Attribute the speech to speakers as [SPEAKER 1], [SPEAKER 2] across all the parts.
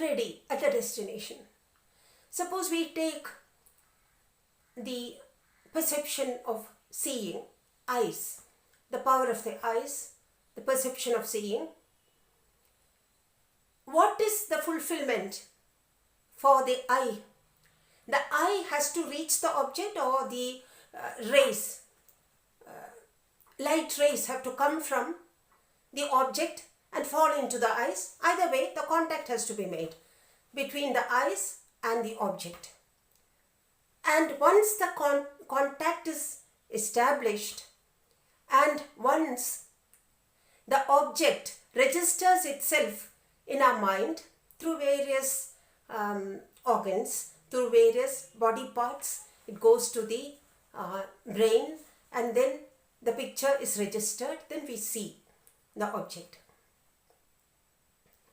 [SPEAKER 1] already at the destination. Suppose we take the perception of seeing, eyes, the power of the eyes, the perception of seeing. What is the fulfillment for the eye? The eye has to reach the object, or the rays, light rays have to come from the object and fall into the eyes. Either way, the contact has to be made between the eyes and the object. And once the contact is established, and once the object registers itself in our mind through various organs, through various body parts, it goes to the brain, and then the picture is registered, then we see the object.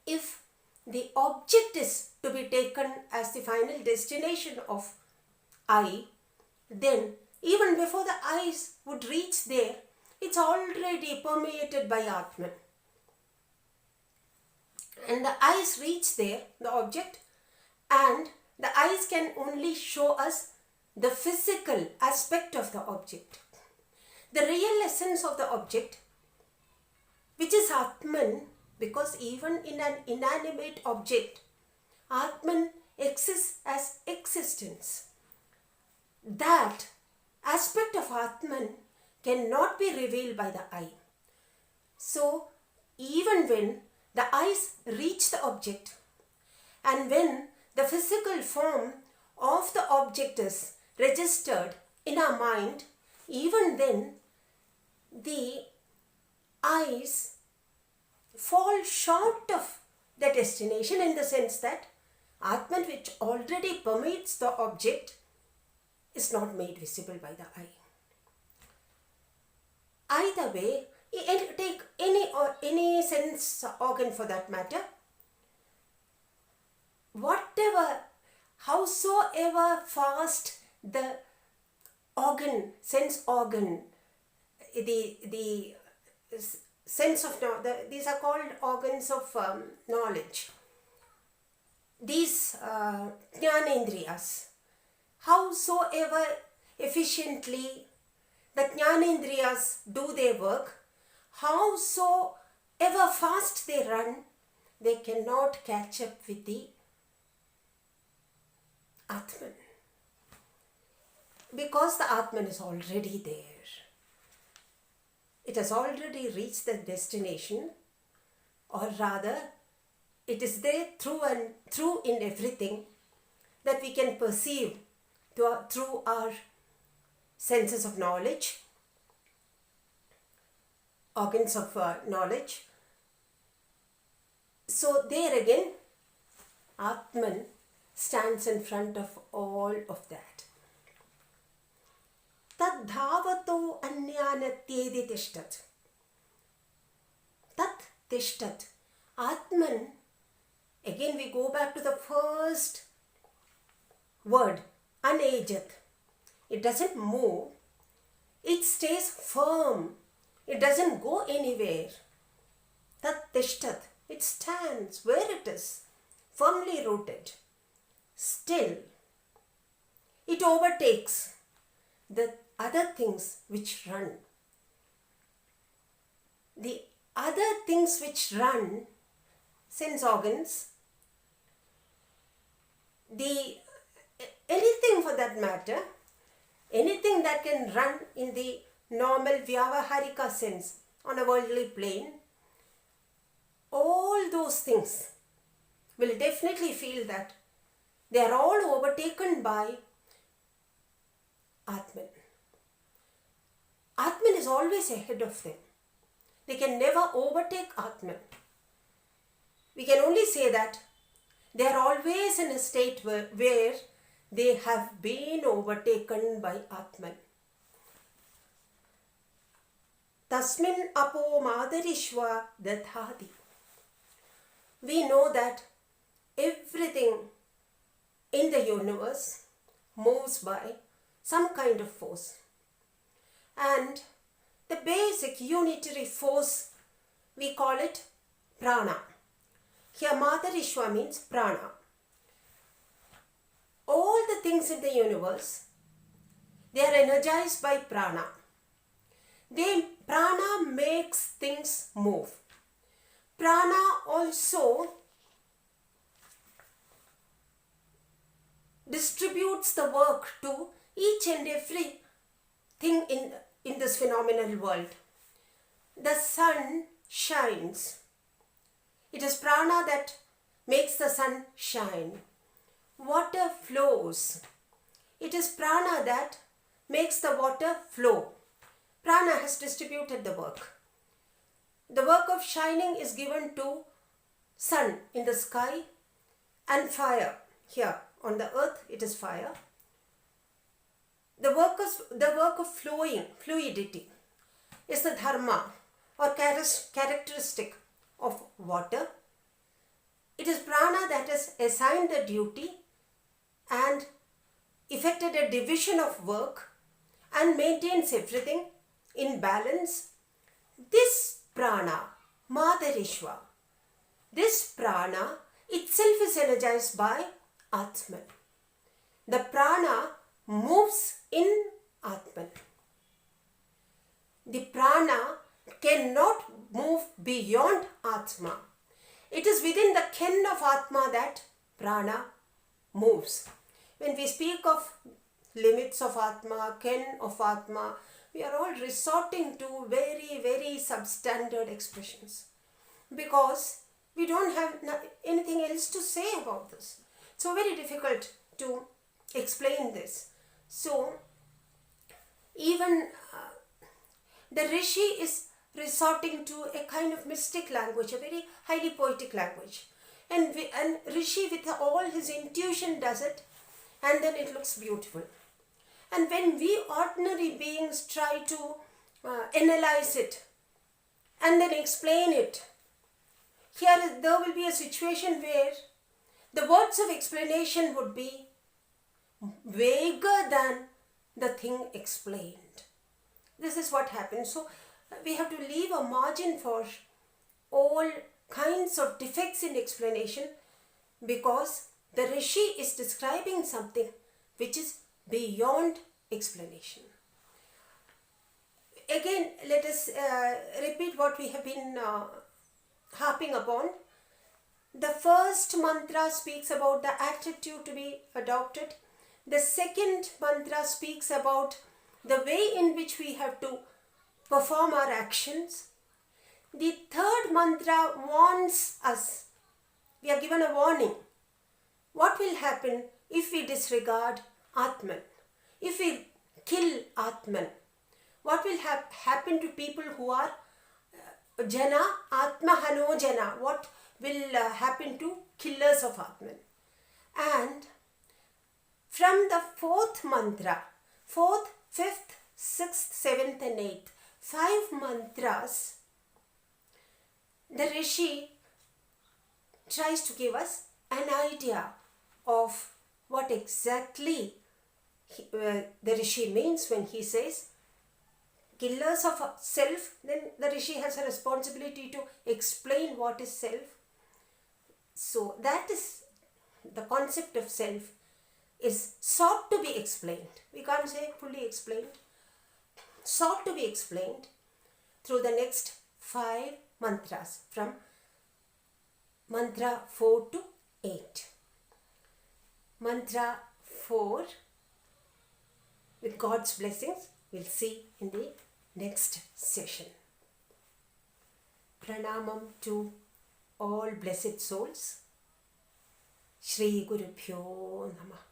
[SPEAKER 1] If the object is to be taken as the final destination of eye, then even before the eyes would reach there, it's already permeated by Atman. And the eyes reach there, the object, and the eyes can only show us the physical aspect of the object. The real essence of the object, which is Atman, because even in an inanimate object, Atman exists as existence. That aspect of Atman cannot be revealed by the eye. So, even when the eyes reach the object, and when the physical form of the object is registered in our mind, even then the eyes fall short of the destination, in the sense that Atman, which already permeates the object, is not made visible by the eye. Either way, take any sense organ for that matter, howsoever fast the organ, sense organ, the sense of these are called organs of knowledge. These jnanendriyas, howsoever efficiently the jnanendriyas do their work, howsoever fast they run, they cannot catch up with the Atman. Because the Atman is already there. It has already reached the destination, or rather, it is there through in everything that we can perceive through our senses of knowledge, organs of knowledge. So there again, Atman stands in front of all of that. Tad dhavato anyanatyedi tishtat. Tat tishtat. Atman, again we go back to the first word, anejat. It doesn't move. It stays firm. It doesn't go anywhere. Tat tishtat. It stands where it is, firmly rooted. Still, it overtakes the other things which run. The other things which run, sense organs, anything for that matter, anything that can run in the normal vyavaharika sense on a worldly plane, all those things will definitely feel that they are all overtaken by Atman. Atman is always ahead of them. They can never overtake Atman. We can only say that they are always in a state where they have been overtaken by Atman. Tasmin apo madarishva dathati. We know that everything in the universe moves by some kind of force. And the basic unitary force, we call it prana. Here Madarishwa means prana. All the things in the universe, they are energized by prana. Prana makes things move. Prana also distributes the work to each and every thing in this phenomenal world. The sun shines. It is prana that makes the sun shine. Water flows. It is prana that makes the water flow. Prana has distributed the work. The work of shining is given to sun in the sky and fire. Here on the earth it is fire. The work of flowing, fluidity, is the dharma or characteristic of water. It is prana that has assigned the duty and effected a division of work and maintains everything in balance. This prana, Madarishwa, this prana itself is energized by Atman. The prana moves in Atman. The prana cannot move beyond Atma. It is within the ken of Atma that prana moves. When we speak of limits of Atma, ken of Atma, we are all resorting to very, very substandard expressions because we don't have anything else to say about this. It's so very difficult to explain this. So, even the Rishi is resorting to a kind of mystic language, a very highly poetic language. And Rishi with all his intuition does it, and then it looks beautiful. And when we ordinary beings try to analyze it and then explain it, there will be a situation where the words of explanation would be vaguer than the thing explained. This is what happens. So we have to leave a margin for all kinds of defects in explanation because the Rishi is describing something which is beyond explanation. Again, let us repeat what we have been harping upon. The first mantra speaks about the attitude to be adopted. The second mantra speaks about the way in which we have to perform our actions. The third mantra warns us. We are given a warning. What will happen if we disregard Atman? If we kill Atman? What will happen to people who are Jana, Atma Hano Jana? What will happen to killers of Atman? And from the fourth mantra, fourth, fifth, sixth, seventh and eighth, 5 mantras, the Rishi tries to give us an idea of what exactly the Rishi means when he says killers of self. Then the Rishi has a responsibility to explain what is self. So that is the concept of self is sought to be explained. We can't say fully explained. Sought to be explained through the next 5 mantras from mantra 4 to 8. Mantra 4, with God's blessings, we'll see in the next session. Pranamam to all blessed souls. Shri Gurubhyo Namah.